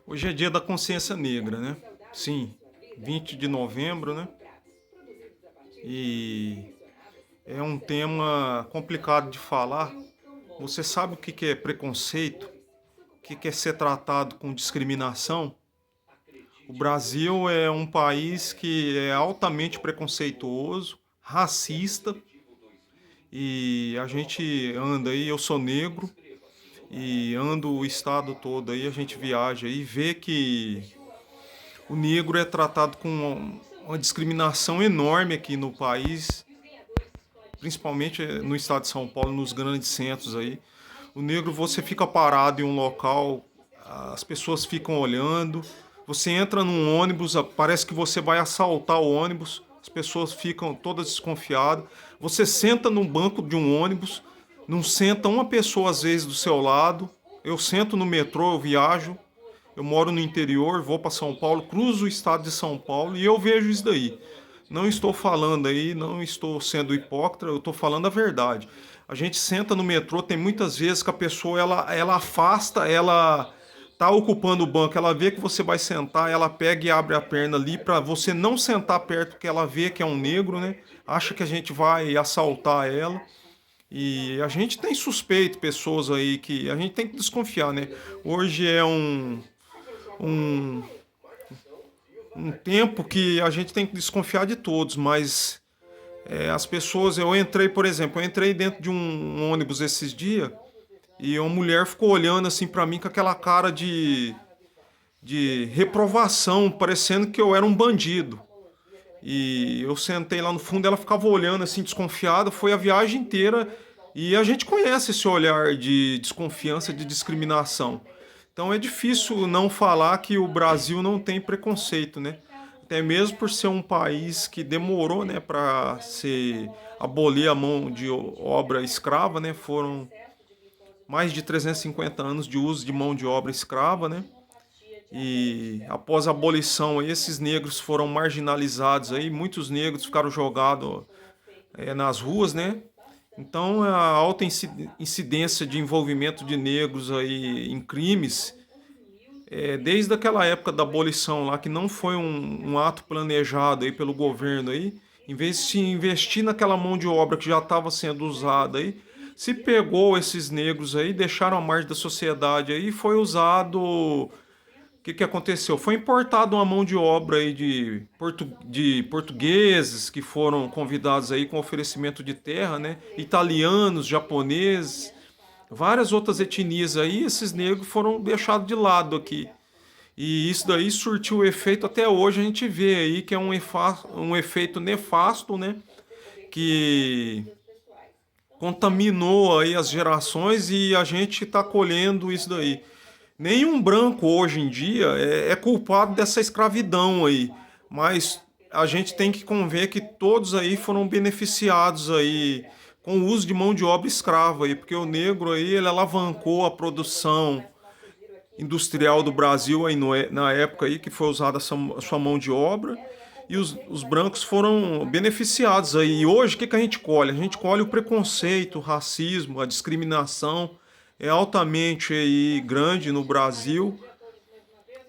Hoje é dia da consciência negra, né? Sim, 20 de novembro, né? E é um tema complicado de falar. Você sabe o que é preconceito? O que é ser tratado com discriminação? O Brasil é um país que é altamente preconceituoso, racista, e a gente anda aí, eu sou negro, e ando o estado todo aí, a gente viaja e vê que o negro é tratado com uma discriminação enorme aqui no país, principalmente no estado de São Paulo, nos grandes centros aí. O negro, você fica parado em um local, as pessoas ficam olhando, você entra num ônibus, parece que você vai assaltar o ônibus, as pessoas ficam todas desconfiadas. Você senta no banco de um ônibus, não senta uma pessoa às vezes do seu lado. Eu sento no metrô, eu viajo, eu moro no interior, vou para São Paulo, cruzo o estado de São Paulo e eu vejo isso daí. Não estou falando aí, não estou sendo hipócrita, eu estou falando a verdade. A gente senta no metrô, tem muitas vezes que a pessoa ela afasta, ela tá ocupando o banco, ela vê que você vai sentar, ela pega e abre a perna ali para você não sentar perto, porque ela vê que é um negro, né? Acha que a gente vai assaltar ela. E a gente tem suspeito, pessoas aí que a gente tem que desconfiar, né? Hoje é um, um tempo que a gente tem que desconfiar de todos, mas as pessoas, eu entrei, por exemplo, eu entrei dentro de um ônibus esses dias e uma mulher ficou olhando assim pra mim com aquela cara de reprovação, parecendo que eu era um bandido. E eu sentei lá no fundo, ela ficava olhando assim, desconfiada, foi a viagem inteira. E a gente conhece esse olhar de desconfiança, de discriminação. Então é difícil não falar que o Brasil não tem preconceito, né? Até mesmo por ser um país que demorou, né, para se abolir a mão de obra escrava, né? Foram mais de 350 anos de uso de mão de obra escrava, né? E após a abolição, esses negros foram marginalizados aí, muitos negros ficaram jogados nas ruas, né? Então a alta incidência de envolvimento de negros aí em crimes, desde aquela época da abolição lá, que não foi um ato planejado aí pelo governo aí, em vez de se investir naquela mão de obra que já estava sendo usada aí, se pegou esses negros aí, deixaram a margem da sociedade aí e foi usado. Que aconteceu? Foi importada uma mão de obra aí de portugueses que foram convidados aí com oferecimento de terra, né? Italianos, japoneses, várias outras etnias aí, esses negros foram deixados de lado aqui. E isso daí surtiu efeito até hoje, a gente vê aí que é um efeito nefasto, né? Que contaminou aí as gerações e a gente está colhendo isso daí. Nenhum branco hoje em dia é culpado dessa escravidão aí, mas a gente tem que conver que todos aí foram beneficiados aí com o uso de mão de obra escrava aí, porque o negro aí ele alavancou a produção industrial do Brasil aí na época aí que foi usada a sua mão de obra e os brancos foram beneficiados aí. E hoje o que a gente colhe? A gente colhe o preconceito, o racismo, a discriminação é altamente aí grande no Brasil.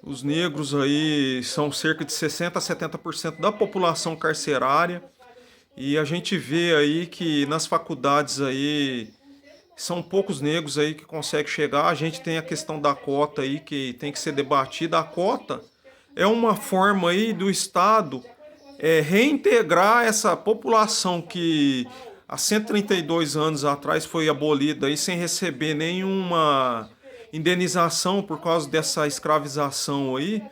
Os negros aí são cerca de 60 a 70% da população carcerária e a gente vê aí que nas faculdades aí são poucos negros aí que conseguem chegar. A gente tem a questão da cota aí que tem que ser debatida. A cota é uma forma aí do Estado reintegrar essa população que há 132 anos atrás foi abolida aí sem receber nenhuma indenização por causa dessa escravização aí.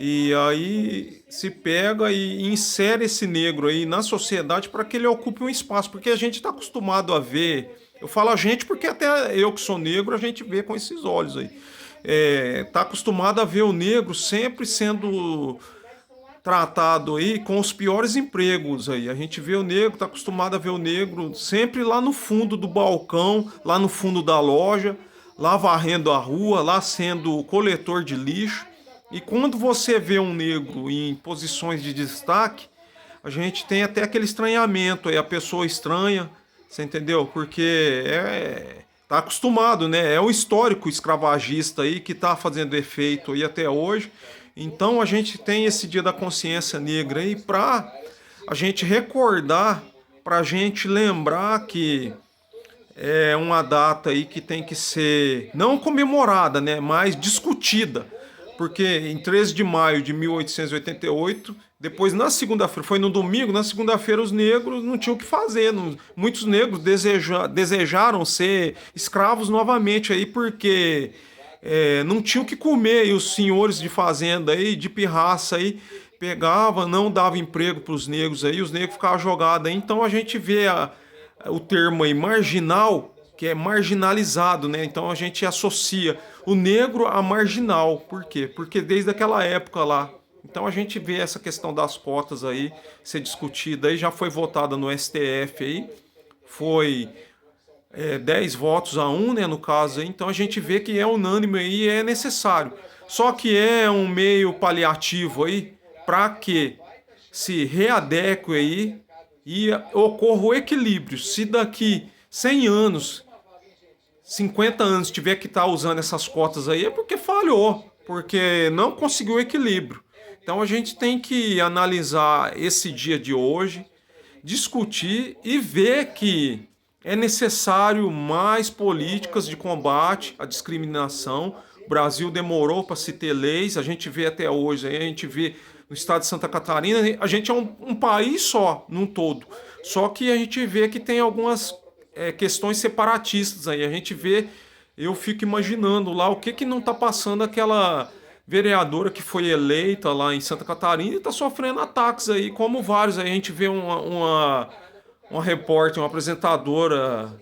E aí se pega e insere esse negro aí na sociedade para que ele ocupe um espaço, porque a gente está acostumado a ver. Eu falo a gente porque até eu que sou negro a gente vê com esses olhos aí. Tá acostumado a ver o negro sempre sendo tratado aí com os piores empregos aí. A gente vê o negro, tá acostumado a ver o negro sempre lá no fundo do balcão, lá no fundo da loja, lá varrendo a rua, lá sendo coletor de lixo. E quando você vê um negro em posições de destaque, a gente tem até aquele estranhamento aí, a pessoa estranha, você entendeu? Porque tá acostumado, né? É o histórico escravagista aí que tá fazendo efeito aí até hoje. Então a gente tem esse Dia da Consciência Negra aí para a gente recordar, para a gente lembrar que é uma data aí que tem que ser não comemorada, né, mas discutida. Porque em 13 de maio de 1888, depois na segunda-feira, foi no domingo, na segunda-feira os negros não tinham o que fazer. Muitos negros desejaram ser escravos novamente aí, porque não tinham o que comer. E os senhores de fazenda aí, de pirraça aí, pegava, não dava emprego para os negros aí, os negros ficavam jogados aí. Então a gente vê o termo aí marginal, que é marginalizado, né? Então a gente associa o negro a marginal. Por quê? Porque desde aquela época lá. Então a gente vê essa questão das cotas aí ser discutida aí, já foi votada no STF aí, foi 10 votos a 1, né, no caso aí. Então a gente vê que é unânime aí e é necessário. Só que é um meio paliativo aí para que se readeque aí e ocorra o equilíbrio. Se daqui 100 anos, 50 anos tiver que estar usando essas cotas aí, é porque falhou, porque não conseguiu equilíbrio. Então a gente tem que analisar esse dia de hoje, discutir e ver que é necessário mais políticas de combate à discriminação. O Brasil demorou para se ter leis, a gente vê até hoje, a gente vê no estado de Santa Catarina, a gente é um país só, num todo. Só que a gente vê que tem algumas questões separatistas aí. A gente vê, eu fico imaginando lá o que que não está passando aquela vereadora que foi eleita lá em Santa Catarina e está sofrendo ataques aí, como vários. Aí a gente vê uma repórter, uma apresentadora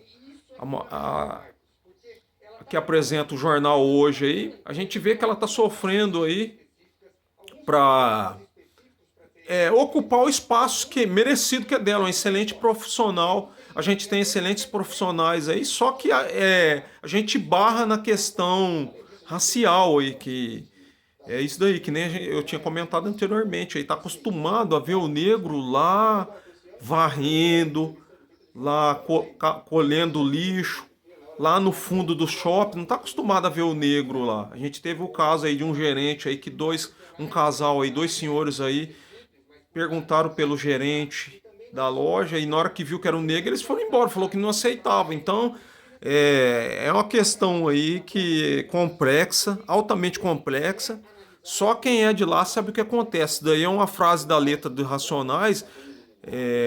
que apresenta o jornal hoje aí, a gente vê que ela está sofrendo aí para ocupar o espaço que merecido que é dela, um excelente profissional. A gente tem excelentes profissionais aí, só que a gente barra na questão racial aí, que é isso daí, que nem eu tinha comentado anteriormente. Aí tá acostumado a ver o negro lá varrendo, lá colhendo lixo, lá no fundo do shopping. Não tá acostumado a ver o negro lá. A gente teve o caso aí de um gerente aí que um casal aí, dois senhores aí, perguntaram pelo gerente da loja e na hora que viu que era um negro, eles foram embora, falou que não aceitava. Então, é uma questão aí que é complexa, altamente complexa. Só quem é de lá sabe o que acontece. Daí é uma frase da letra dos Racionais,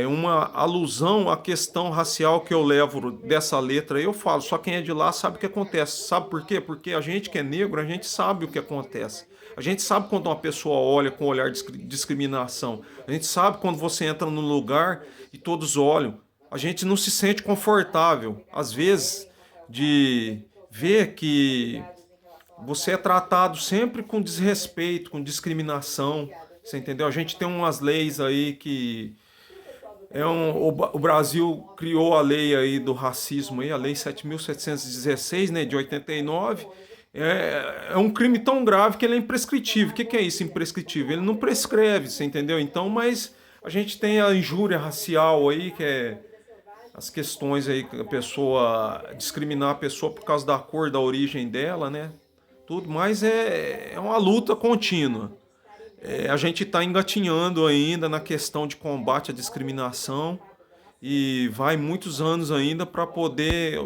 uma alusão à questão racial que eu levo dessa letra. Eu falo, só quem é de lá sabe o que acontece. Sabe por quê? Porque a gente que é negro, a gente sabe o que acontece. A gente sabe quando uma pessoa olha com um olhar de discriminação. A gente sabe quando você entra num lugar e todos olham. A gente não se sente confortável, às vezes, de ver que você é tratado sempre com desrespeito, com discriminação. Você entendeu? A gente tem umas leis aí que o Brasil criou a lei aí do racismo aí, a lei 7.716, né, de 89. É um crime tão grave que ele é imprescritível. O que é isso, imprescritível? Ele não prescreve, você entendeu? Então, mas a gente tem a injúria racial aí, que é as questões aí que a pessoa discriminar a pessoa por causa da cor, da origem dela, né? Tudo, mas é uma luta contínua. A gente está engatinhando ainda na questão de combate à discriminação e vai muitos anos ainda para poder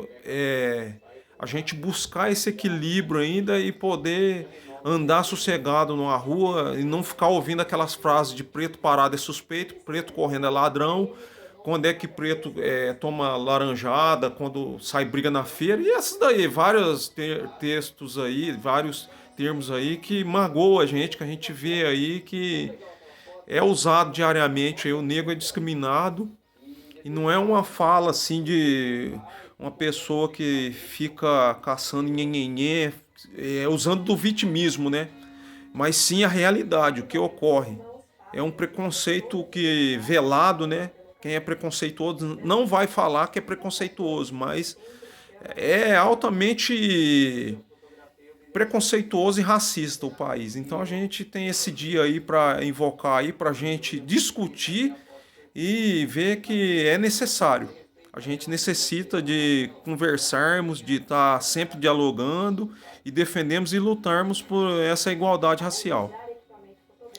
a gente buscar esse equilíbrio ainda e poder andar sossegado numa rua e não ficar ouvindo aquelas frases de preto parado é suspeito, preto correndo é ladrão, quando é que preto toma laranjada, quando sai briga na feira, e essas daí, vários textos aí, vários termos aí que magoam a gente, que a gente vê aí que é usado diariamente, aí o negro é discriminado, e não é uma fala assim de uma pessoa que fica caçando nhenhenhê, usando do vitimismo, né? Mas sim a realidade, o que ocorre. É um preconceito que velado, né? Quem é preconceituoso não vai falar que é preconceituoso, mas é altamente preconceituoso e racista o país. Então a gente tem esse dia aí para invocar aí para a gente discutir e ver que é necessário. A gente necessita de conversarmos, de estar sempre dialogando e defendemos e lutarmos por essa igualdade racial.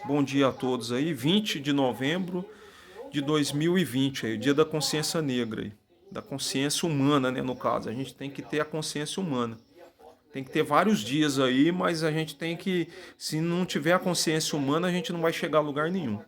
Bom dia a todos aí, 20 de novembro de 2020, aí, o dia da consciência negra, aí, da consciência humana, né, no caso. A gente tem que ter a consciência humana. Tem que ter vários dias aí, mas a gente tem que, se não tiver a consciência humana, a gente não vai chegar a lugar nenhum.